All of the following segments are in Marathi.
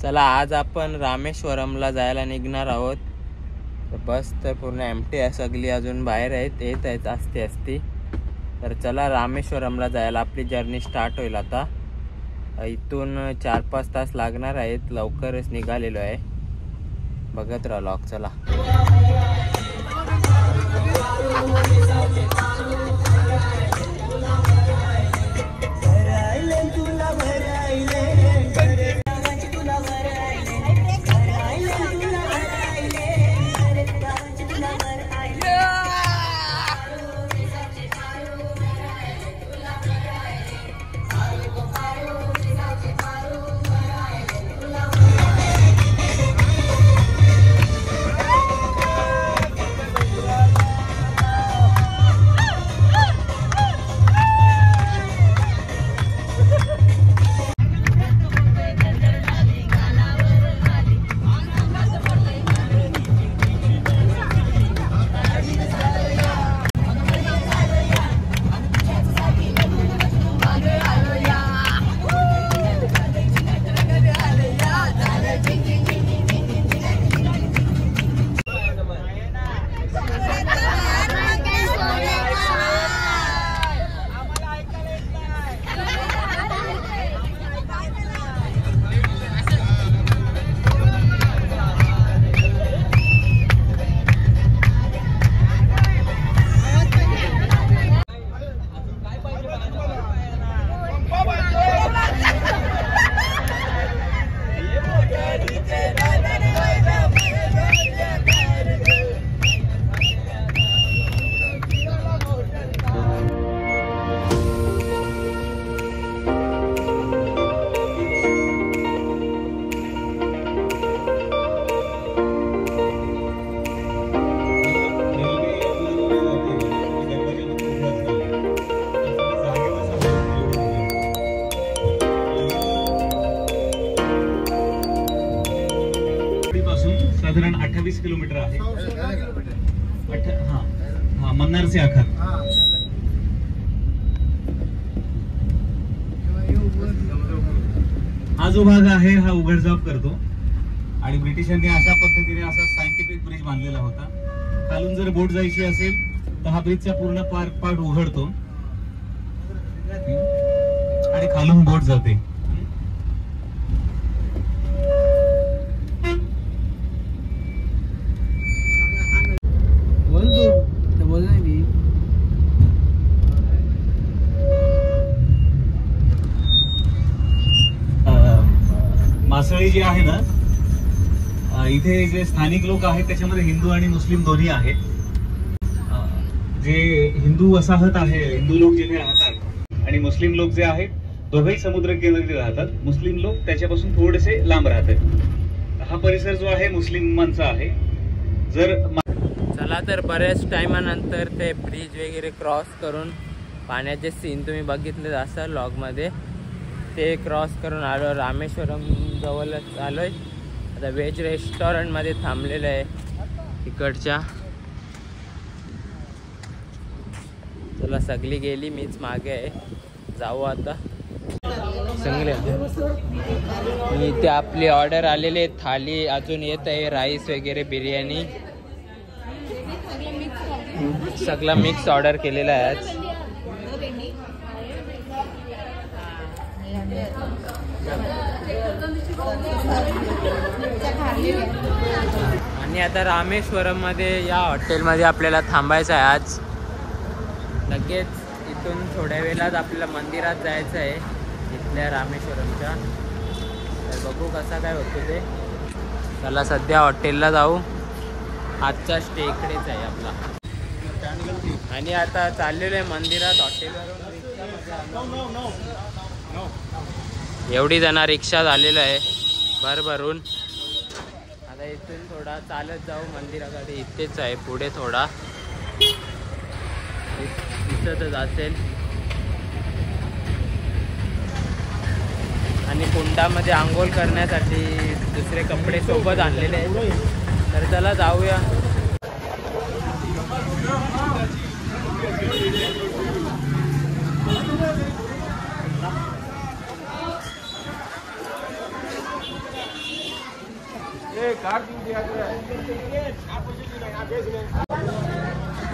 चला आज आपण रामेश्वरमला जायला निघणार आहोत। बस तर पूर्ण एम्प्टी आहे, सगळी अजून बाहेर आहेत, येत आहेत असती। तर चला रामेश्वरमला जायला आपली जर्नी स्टार्ट होईल आता। इथून 4-5 तास लागणार आहेत, लवकरच निघालेलो आहे। बघत राहा लॉक। चला साधारण 28 किलोमीटर आहे। मन्नार से आखार। हा जो भाग आहे हा उघडझाप करतो आणि ब्रिटिशांनी अशा पद्धतीने असा सायंटिफिक ब्रिज बांधलेला होता। खालून जर बोट जायची असेल तर हा ब्रिजचा पूर्ण पार्ट उघडतो आणि खालून बोट जाते। मासळी जी आहे ना, इथे जे स्थानिक लोक आहेत त्याच्यामध्ये हिंदू आणि मुस्लिम दोन्ही आहेत। जे हिंदू वसाहत आहे, हिंदू लोक जिथे राहतात आणि मुस्लिम लोक जे आहेत दोघेही समुद्र किनारी राहतात। मुस्लिम लोक त्याच्यापासून थोडेसे लांब राहतात। हा परिसर जो आहे मुस्लिमांचा आहे। चला तर बऱ्याच टायमानंतर ते ब्रिज वगैरे क्रॉस करून पाण्याचे सीन तुम्ही बघितले असाल लॉग मध्ये, ते क्रॉस करून आलो रामेश्वरम जवळच आलोय। आता व्हेज रेस्टॉरंट मध्ये थांबलेलं आहे तिकडच्या। चला सगळी गेली, मीच मागे आहे, जाऊ आता सगळे। इथे आपली ऑर्डर आलेली थाली अजून येत आहे, राईस वगैरे बिर्याणी सगळं मिक्स ऑर्डर केलेला आहे आज। आणि आता रामेश्वरम मध्ये या हॉटेलमध्ये आपल्याला थांबायचं आहे आज। लगेच इथून थोड्या वेळात आपल्याला मंदिरात जायचं आहे इथल्या रामेश्वरमच्या। तर बघू कसा काय होतो ते। चला सध्या हॉटेलला जाऊ, आजचा स्टे इकडेच आहे आपला। आणि आता चाललेलो आहे मंदिरात हॉटेलवरून। एवढी जण रिक्षा झालेलं आहे भरभरून। आता इथून थोडा चालत जाऊ मंदिराकडे, इथेच आहे पुढे थोडा, इथंच असेल। आणि कुंडामध्ये आंघोळ करण्यासाठी दुसरे कपडे सोबत आणलेले आहेत। तर चला जाऊया।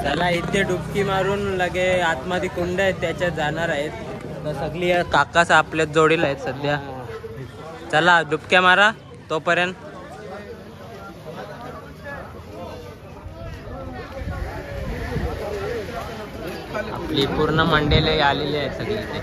चला इथे डुबकी मारून लगे आतमध्ये कुंड आहेत त्याच्यात जाणार आहेत. तर सगळी काकाच आपल्या जोडीला आहेत सध्या. चला डुबक्या मारा तोपर्यंत. आपली पूर्ण मंडळी आलेली आहेत सगळी इथे.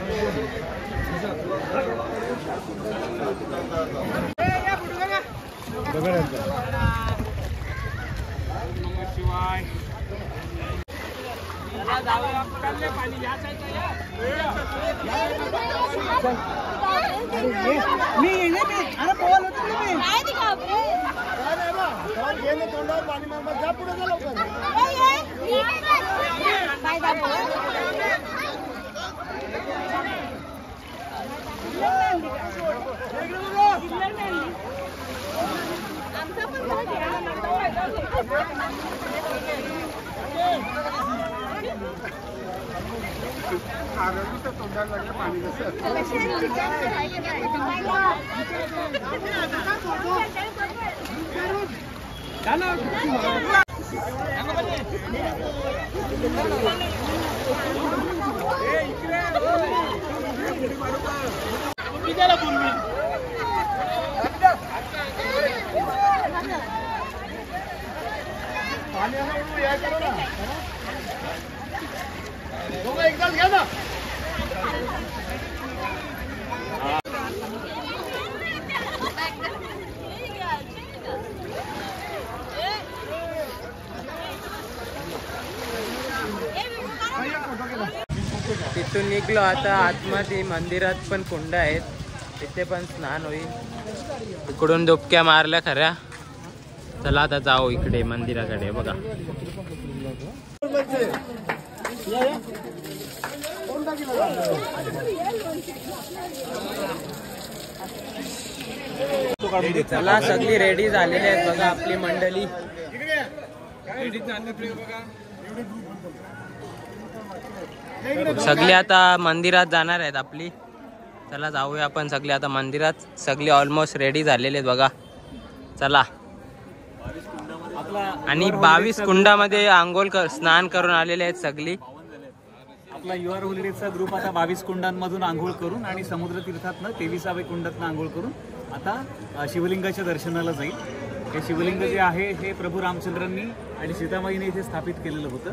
तिथून निघलो आता आतमध्ये. मंदिरात पण कुंड आहेत, तिथे पण स्नान होईल. इकडून डुबक्या मारल्या खऱ्या. चला आता जाऊ इकडे मंदिराकडे. बघा चला सगळी रेडी झालेली आहेत बघा आपली मंडळी. सगळी आता मंदिरात जाणार आहेत आपली. चला जाऊया आपण सगळे आता मंदिरात. सगळी ऑलमोस्ट रेडी झालेले आहेत बघा. चला. आणि 22 कुंडामध्ये आंघोळ स्नान करून आलेले आहेत सगळी. आपला युआर होलिडेजचा ग्रुप आता 22 कुंडांमधून आंघोळ करून आणि समुद्र तीर्थातनं 23व्या कुंडातनं आंघोळ करून आता शिवलिंगाच्या दर्शनाला जाईल. हे शिवलिंग जे आहे हे प्रभू रामचंद्रांनी आणि सीतामाईने इथे स्थापित केलेलं होतं.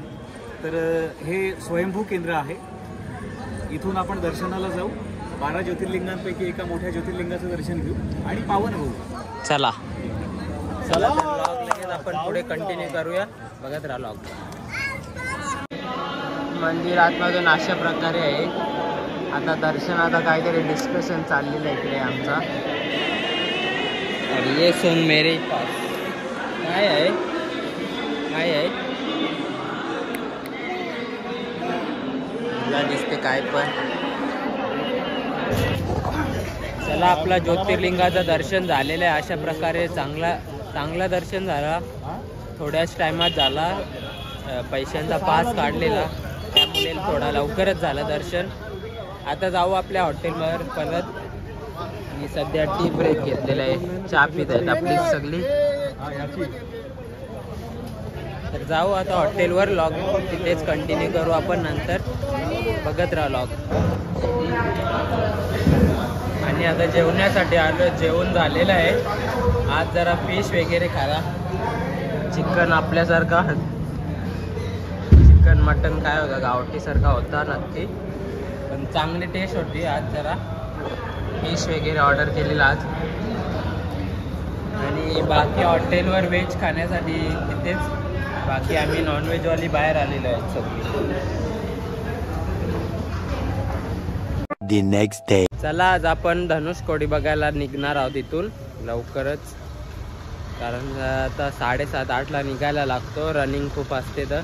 तर हे स्वयंभू केंद्र आहे. इथून आपण दर्शनाला जाऊ. 12 ज्योतिर्लिंगांपैकी एका मोठ्या ज्योतिर्लिंगाचं दर्शन घेऊ आणि पावन होऊ. चला चला लगेच आपण पुढे कंटिन्यू करूया. बघत राहा लॉग. मंदिर आतमधून अशा प्रकारे आहे. आता दर्शनाचा काहीतरी डिस्कशन चाललेलं आहे इकडे आमचा. और ये सोन मेरे पास काय आहे काय आहे दिसते काय पण. चला आपला ज्योतिर्लिंगाचं दर्शन झालेलं आहे अशा प्रकारे. चांगला दर्शन झाला. थोड्याच टायमात झाला. पैशांचा पास काढलेला त्यामुळे थोडा लवकरच झालं दर्शन. आता जाऊ आपल्या हॉटेलवर परत. आणि सध्या टी ब्रेक घेतलेला आहे. चहा पित आहेत आपली सगळी. तर जाऊ आता हॉटेलवर. लॉग तिथेच कंटिन्यू करू आपण नंतर. बघत राहा लॉग. आणि आता जेवण्यासाठी आलो. जेवण झालेलं आहे. आज जरा फिश वगैरे खाला. चिकन आपल्यासारखा चिकन मटन काय होता गावठीसारखा होता नक्की. पण चांगली टेस्ट होती. आज जरा फिश वगैरे ऑर्डर केलेला आज. आणि बाकी हॉटेलवर व्हेज खाण्यासाठी तिथेच. बाकी आम्ही नॉनव्हेजवाली बाहेर आलेलो आहे सगळी. The next day. चला आज आपण धनुषकोडी बघायला निघणार आहोत इथून लवकरच. कारण आता 7:30-8ला निघायला लागतो. रनिंग खूप असते तर.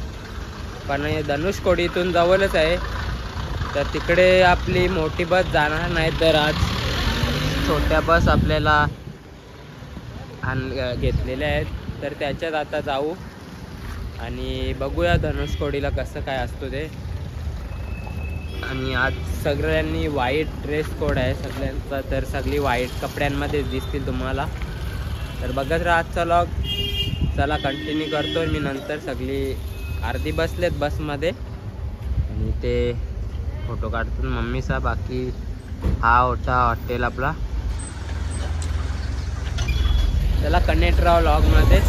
पण धनुषकोडी इथून जवळच आहे. तर तिकडे आपली मोठी बस जाणार नाही. तर आज छोट्या बस आपल्याला घेतलेल्या आहेत. तर त्याच्यात आता जाऊ आणि बघूया धनुषकोडीला कसं काय असतो ते. आणि आज सगळ्यांनी व्हाईट ड्रेस कोड आहे सगळ्यांचा. तर सगळी व्हाईट कपड्यांमध्ये दिसतील तुम्हाला. तर बघत राहा आजचा व्लॉग. चला कंटिन्यू करतो मी नंतर. सगळी अर्धी बसलेत बसमध्ये आणि ते फोटो काढतो मम्मीचा. बाकी हा होता हॉटेल आपला. चला कनेक्ट राहा व्लॉगमध्ये.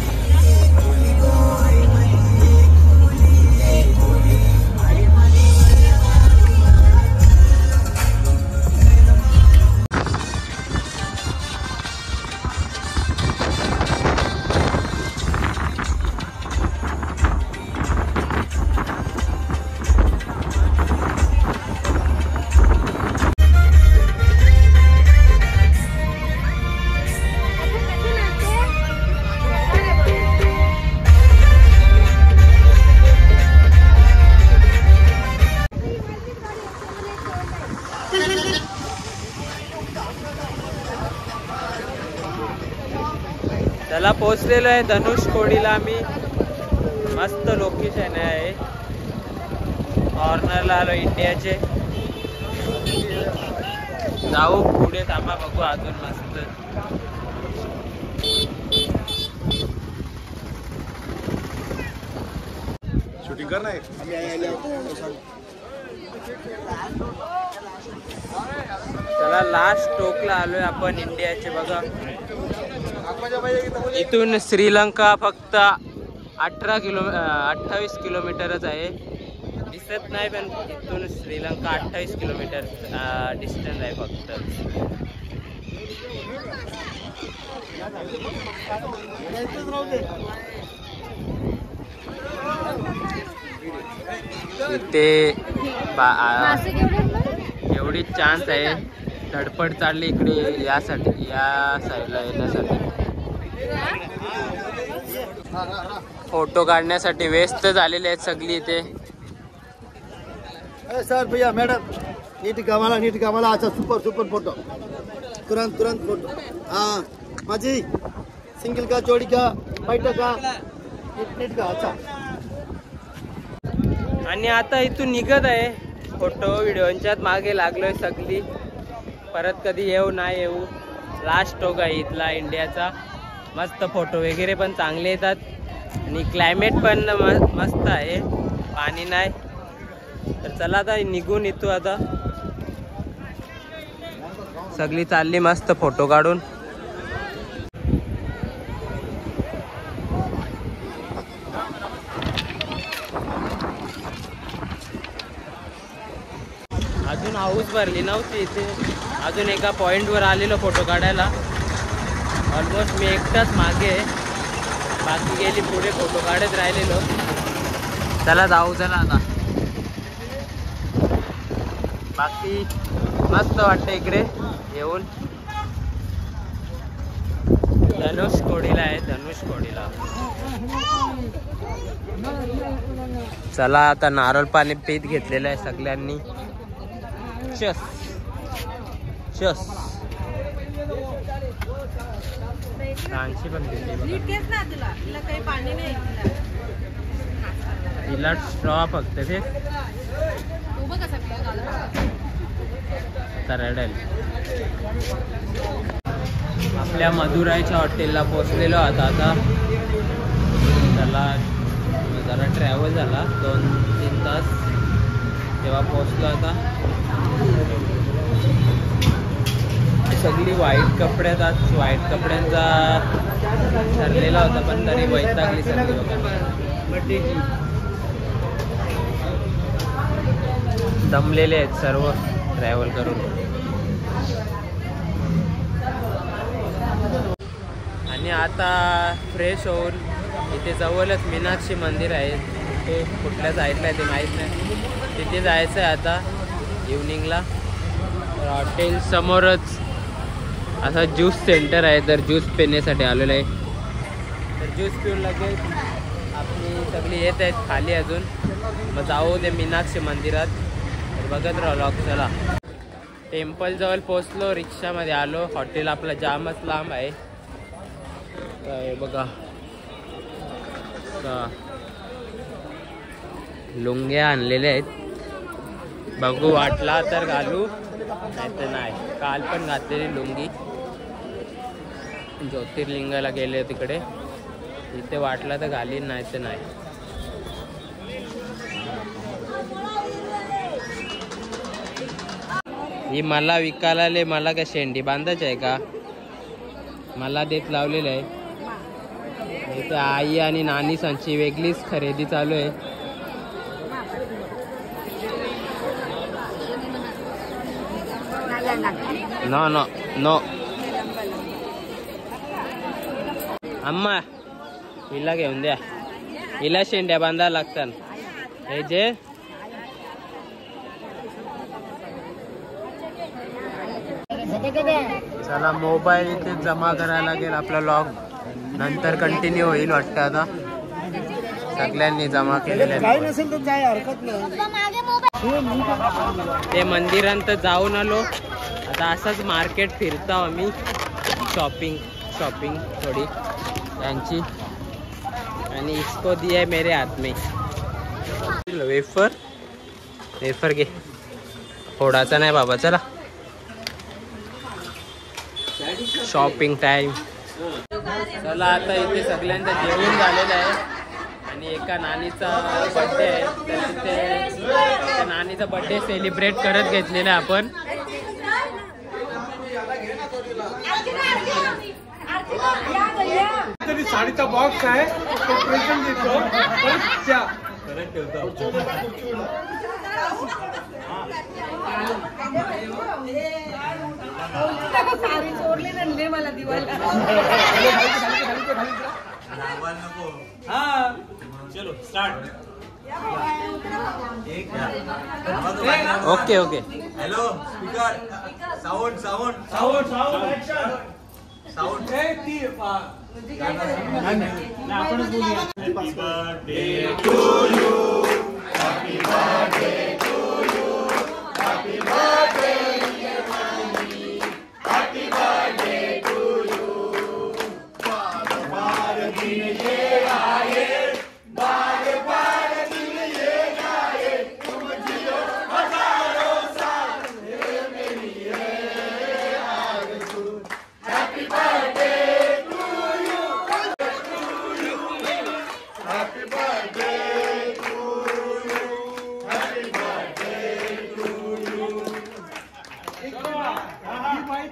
चला पोहोचलेलो आहे धनुषकोडीला आम्ही. मस्त लोकेशन आहे. कॉर्नरला आलो इंडियाचे. जाऊ पुढे थांबा बघू अजून मस्त. शूटिंग कर नाही. चला लास्ट टोकला आलोय आपण इंडियाचे. बघा इथून श्रीलंका फक्त 28 किलोमीटरच आहे. दिसत नाही पण इथून श्रीलंका 28 किलोमीटर डिस्टन्स आहे फक्त. इथे एवढी चान्स आहे. धडपड चालली इकडे यासाठी, या साईडला येण्यासाठी. फोटो काढण्यासाठी व्यस्त झालेले आहेत सगळी इथे. सर भैया मॅडम नीट कामाला अच्छा सुपर फोटो. तुरंत फोटो. हाँ माझी सिंगल का जोड़ी का फाइटर का नीट का अच्छा. आणि आता इथून निघत आहे. फोटो व्हिडिओच्यात मागे लागलोय सगळी. परत कधी येऊ नाही येऊ. लास्ट टोक आहे इथला इंडियाचा. मस्त फोटो वगैरे पण चांगले येतात आणि क्लायमेट पण मस्त आहे. पाणी नाही. तर चला आता निघून येतो. आता सगळी चालली मस्त फोटो काढून. अजून हाऊस भरली नव्हती इथे. अजून एका पॉईंटवर आलेलो फोटो काढायला. ऑलमोस्ट मी एकटाच मागे आहे. बाकी गेली पुढे फोटो काढत राहिलेलो. चला जाऊ. चला आता. बाकी मस्त वाटतं इकडे येऊन. धनुषकोडीला आहे. धनुषकोडीला चला आता नारळ पाणी पीत घेतलेलं आहे सगळ्यांनी. चस चस. छानशी पण तिला स्ट्रॉ फक्त ते तरडेल. आपल्या मदुराईच्या हॉटेलला पोचलेलो आता. त्याला जरा ट्रॅव्हल झाला 2-3 तास. तेव्हा पोचलो. आता सगळी व्हाईट कपड्यात. आज व्हाईट कपड्यांचा ठरलेला होता पण तरी वैतागली सगळी. दमलेले आहेत सर्व ट्रॅव्हल करून. आणि आता फ्रेश होऊन इथे जवळच मीनाक्षी मंदिर आहे. ते कुठल्या साईडला आहे ते माहीत नाही. तिथे जायचं आहे आता इव्हनिंगला. हॉटेल समोरच असा ज्यूस सेंटर आहे. तर ज्यूस पिण्यासाठी आलेलो आहे. तर ज्यूस पिऊन लगेच आपली सगळी येत आहेत खाली अजून. मग जाऊ दे मीनाक्षी मंदिरात. तर बघत राहू लॉक. चला टेम्पल जवळ पोचलो. रिक्षामध्ये आलो. हॉटेल आपला जामच लांब आहे. बघा लुंग्या आणलेल्या आहेत. बघू वाटला तर घालू नाही तर नाही. काल पण घातलेली लुंगी. ज्योतिर्लिंगाला गेले तिकडे. इथे वाटलं तर घालीन, नाही तर नाही. ही मला विकायला आले. मला का शेंडी बांधायची आहे का? मला देत लावलेलं आहे. इथे आई आणि नानी सांची वेगळीच खरेदी चालू आहे. नो नो नो अम्मा, हिला घेऊन द्या. हिला शेंड्या बांधायला लागतात. हे जे चला मोबाईल इथे जमा करायला लागेल. आपला लॉग नंतर कंटिन्यू होईल वाटतं. आता सगळ्यांनी जमा केलेले ते मंदिरांत जाऊन आलो. आता असंच मार्केट फिरतो आम्ही. शॉपिंग थोडी त्यांची. आणि इसको दिया मेरे हाथ में वेफर घे. फोडाचा नाही बाबा. चला शॉपिंग टाइम. चला आता इथे सगळ्यांचं जेवण झालेलं आहे. आणि एका नानीचा बर्थडे आहे, तर तिथे त्या नानीचा बर्थडे सेलिब्रेट करत घेतलेला आहे आपण. साडीचा बॉक्स आहे तो प्रेझेंट देतो. साडी सोडली ना मला दिवाळीला. चलो start. Okay okay. Hello speaker sound आपणच बोलूया.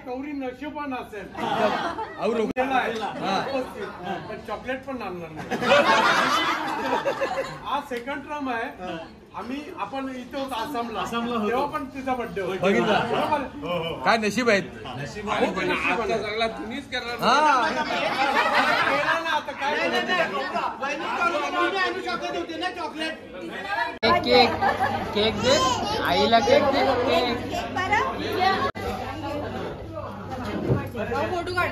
कौरी नशिबान असेल पण चॉकलेट पण आणणार नाही. आज सेकंड टर्म आहे. आपण इथे होतो आसामला तेव्हा पण तिचा बर्थडे होता. काय नशीब आहेत. सगळा तुम्हीच करणार. आता काय केक दे आईला. केक दे. फोटो काढ.